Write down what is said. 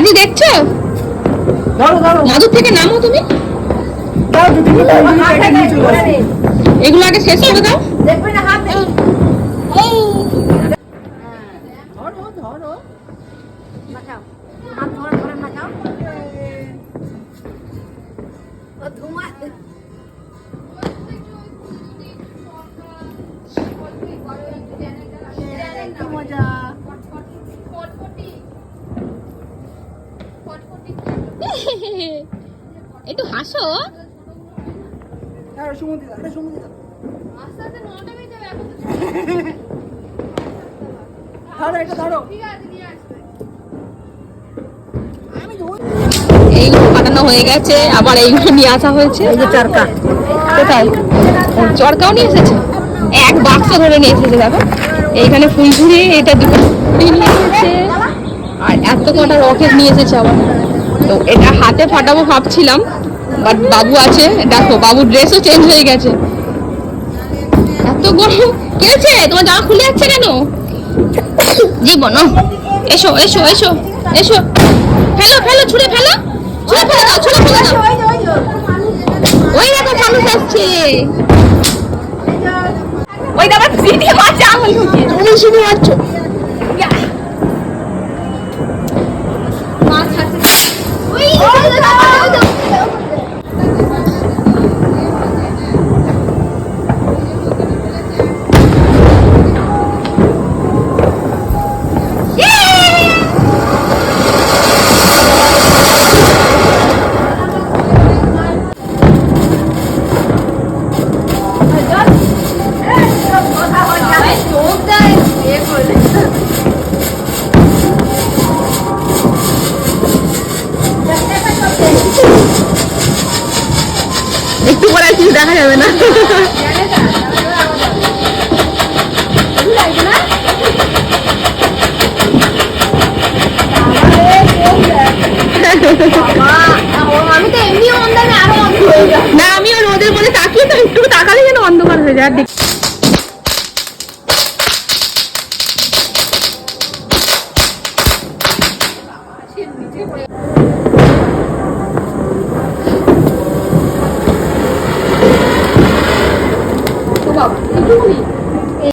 মাদু দেখছো? মাদুর থেকে নামো তুমি। এগুলো আগে শেষ করে দাও। দেখবে না হাত ধরো ধরো মাখাও, হাত ধরে ধরে মাখাও। ও ধুমা মজা। একটু হাসো। এইগুলো কাটানো হয়ে গেছে, আবার এইগুলো নিয়ে আসা হয়েছে। এই যে চরকা, কোথায় চরকাও নিয়ে এসেছে, এক বাক্স ধরে নিয়ে এসেছে। দেখো এইখানে ফুলঝুরি, এটা দুটো নিয়ে এসেছে, আর এত কটা রকেট নিয়ে এসেছে আবার। তো এটা হাতে ফাটাবো ভাবছিলাম, বাট বাবু আছে। দেখো বাবুর ড্রেসও চেঞ্জ হয়ে গেছে। এত গরম কেছে, তোমার জামা খুলে যাচ্ছে কেন? জীবন এসো এসো এসো এসো, ফেলো ফেলো, ছুঁড়ে ফেলো, ছুঁড়ে ফেলে দাও, ছুঁড়ে ফেলে দাও। ওই দেখো মানুষ আসছে, ওই দেখো সিটি মারছে, আঙুল ঢুকিয়ে তুমি সিটি মারছো। মাছ আছে ওই একটু পরে কিছু দেখা যাবে না। না আমিও রোদের মধ্যে তাকিয়ে, তো একটু তাকালে যেন অন্ধকার হয়ে যায়। নিচে পড়ে